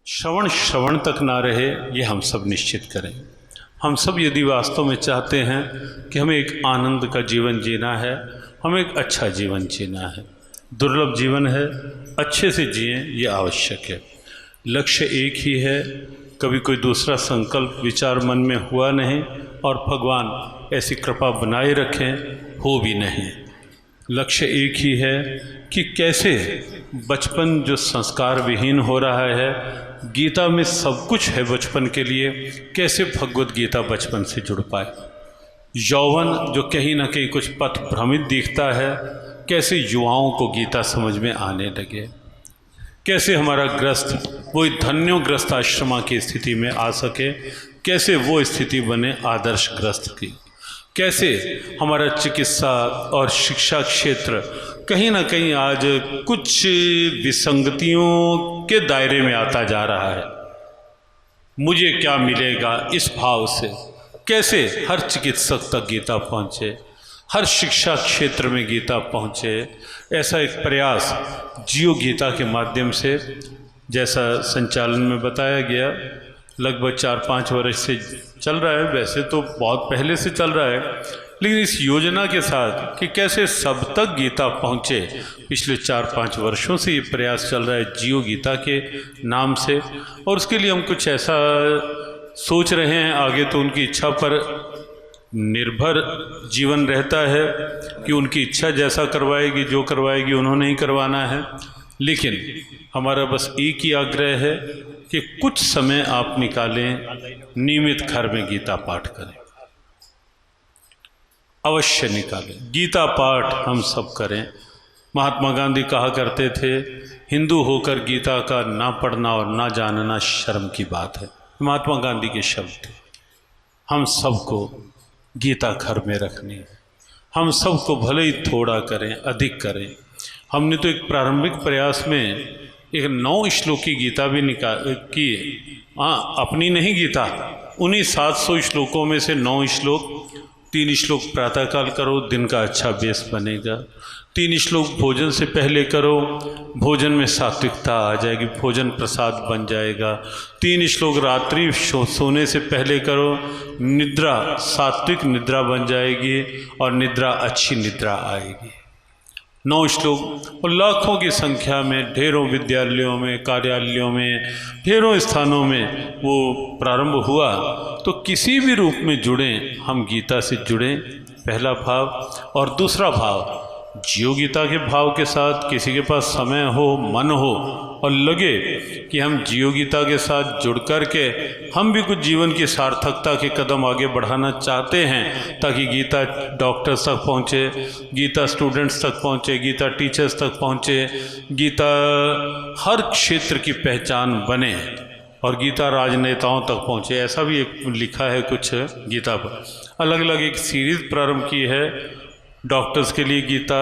श्रवण श्रवण तक ना रहे, ये हम सब निश्चित करें। हम सब यदि वास्तव में चाहते हैं कि हमें एक आनंद का जीवन जीना है, हमें एक अच्छा जीवन जीना है, दुर्लभ जीवन है, अच्छे से जिएं, ये आवश्यक है। लक्ष्य एक ही है, कभी कोई दूसरा संकल्प विचार मन में हुआ नहीं, और भगवान ऐसी कृपा बनाए रखें, हो भी नहीं। लक्ष्य एक ही है कि कैसे बचपन जो संस्कार विहीन हो रहा है, गीता में सब कुछ है बचपन के लिए, कैसे भगवत गीता बचपन से जुड़ पाए। यौवन जो कहीं ना कहीं कुछ पथ भ्रमित दिखता है, कैसे युवाओं को गीता समझ में आने लगे, कैसे हमारा ग्रस्त वो धन्योग्रस्त आश्रमा की स्थिति में आ सके, कैसे वो स्थिति बने आदर्श ग्रस्त की, कैसे हमारा चिकित्सा और शिक्षा क्षेत्र कहीं ना कहीं आज कुछ विसंगतियों के दायरे में आता जा रहा है। मुझे क्या मिलेगा इस भाव से कैसे हर चिकित्सक तक गीता पहुँचे, हर शिक्षा क्षेत्र में गीता पहुँचे, ऐसा एक प्रयास जियो गीता के माध्यम से, जैसा संचालन में बताया गया, लगभग 4-5 वर्ष से चल रहा है। वैसे तो बहुत पहले से चल रहा है, लेकिन इस योजना के साथ कि कैसे सब तक गीता पहुँचे, पिछले 4-5 वर्षों से ये प्रयास चल रहा है जियो गीता के नाम से। और उसके लिए हम कुछ ऐसा सोच रहे हैं, आगे तो उनकी इच्छा पर निर्भर जीवन रहता है कि उनकी इच्छा जैसा करवाएगी, जो करवाएगी उन्होंने ही करवाना है। लेकिन हमारा बस एक ही आग्रह है कि कुछ समय आप निकालें, नियमित घर में गीता पाठ करें, अवश्य निकालें। गीता पाठ हम सब करें। महात्मा गांधी कहा करते थे, हिंदू होकर गीता का ना पढ़ना और ना जानना शर्म की बात है। महात्मा गांधी के शब्द थे। हम सबको गीता घर में रखनी है, हम सबको भले ही थोड़ा करें, अधिक करें। हमने तो एक प्रारंभिक प्रयास में एक 9 श्लोक की गीता भी की, अपनी नहीं गीता, उन्हीं 700 श्लोकों में से 9 श्लोक। 3 श्लोक प्रातःकाल करो, दिन का अच्छा बेस बनेगा। 3 श्लोक भोजन से पहले करो, भोजन में सात्विकता आ जाएगी, भोजन प्रसाद बन जाएगा। 3 श्लोक रात्रि सोने से पहले करो, निद्रा सात्विक निद्रा बन जाएगी और निद्रा अच्छी निद्रा आएगी। 9 श्लोक, और लाखों की संख्या में ढेरों विद्यालयों में, कार्यालयों में, ढेरों स्थानों में वो प्रारंभ हुआ। तो किसी भी रूप में जुड़ें, हम गीता से जुड़ें, पहला भाव। और दूसरा भाव जियो गीता के भाव के साथ, किसी के पास समय हो, मन हो और लगे कि हम जियो गीता के साथ जुड़ कर के हम भी कुछ जीवन की सार्थकता के कदम आगे बढ़ाना चाहते हैं, ताकि गीता डॉक्टर्स तक पहुँचे, गीता स्टूडेंट्स तक पहुँचे, गीता टीचर्स तक पहुँचे, गीता हर क्षेत्र की पहचान बने और गीता राजनेताओं तक पहुँचे। ऐसा भी एक लिखा है कुछ गीता पर। अलग अलग एक सीरीज़ प्रारंभ की है, डॉक्टर्स के लिए गीता,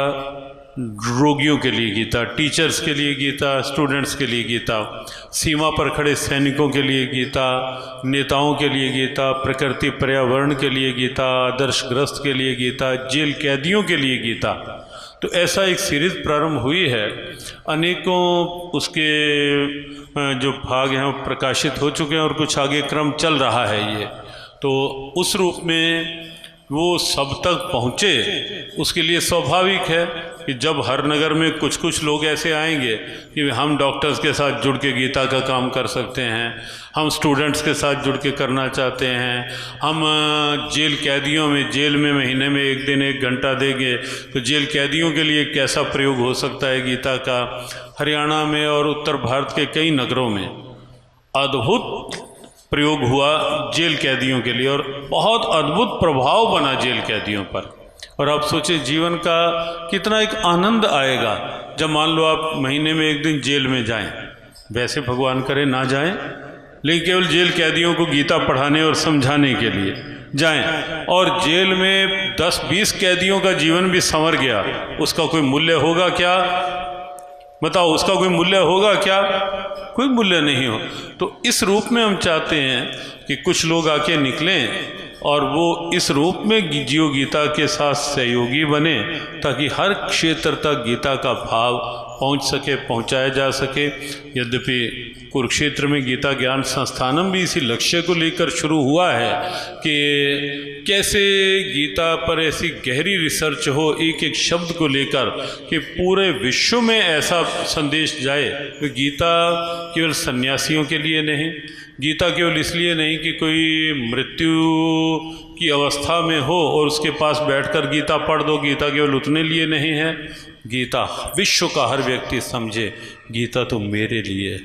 रोगियों के लिए गीता, टीचर्स के लिए गीता, स्टूडेंट्स के लिए गीता, सीमा पर खड़े सैनिकों के लिए गीता, नेताओं के लिए गीता, प्रकृति पर्यावरण के लिए गीता, आदर्शग्रस्त के लिए गीता, जेल कैदियों के लिए गीता। तो ऐसा एक सीरीज़ प्रारंभ हुई है। अनेकों उसके जो भाग हैं वो प्रकाशित हो चुके हैं और कुछ आगे क्रम चल रहा है ये। तो उस रूप में वो सब तक पहुँचे, उसके लिए स्वाभाविक है कि जब हर नगर में कुछ कुछ लोग ऐसे आएंगे कि हम डॉक्टर्स के साथ जुड़ के गीता का काम कर सकते हैं, हम स्टूडेंट्स के साथ जुड़ के करना चाहते हैं, हम जेल कैदियों में, जेल में महीने में 1 दिन 1 घंटा देंगे, तो जेल कैदियों के लिए कैसा प्रयोग हो सकता है गीता का। हरियाणा में और उत्तर भारत के कई नगरों में अद्भुत प्रयोग हुआ जेल कैदियों के लिए और बहुत अद्भुत प्रभाव बना जेल कैदियों पर। और आप सोचें जीवन का कितना एक आनंद आएगा जब मान लो आप महीने में 1 दिन जेल में जाएं। वैसे भगवान करे ना जाएं, लेकिन केवल जेल कैदियों को गीता पढ़ाने और समझाने के लिए जाएं, और जेल में 10-20 कैदियों का जीवन भी संवर गया, उसका कोई मूल्य होगा क्या? बताओ, उसका कोई मूल्य होगा क्या? कोई मूल्य नहीं हो। तो इस रूप में हम चाहते हैं कि कुछ लोग आके निकलें और वो इस रूप में जियो गीता के साथ सहयोगी बने ताकि हर क्षेत्र तक गीता का भाव पहुंच सके, पहुंचाया जा सके। यद्यपि कुरुक्षेत्र में गीता ज्ञान संस्थानम भी इसी लक्ष्य को लेकर शुरू हुआ है कि कैसे गीता पर ऐसी गहरी रिसर्च हो एक एक शब्द को लेकर कि पूरे विश्व में ऐसा संदेश जाए कि गीता केवल सन्यासियों के लिए नहीं, गीता केवल इसलिए नहीं कि कोई मृत्यु की अवस्था में हो और उसके पास बैठकर गीता पढ़ दो, गीता केवल उतने लिए नहीं है। गीता विश्व का हर व्यक्ति समझे गीता तो मेरे लिए,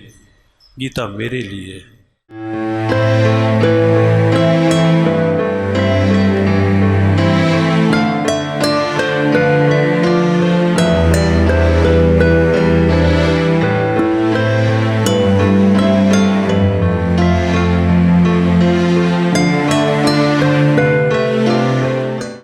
गीता मेरे लिए।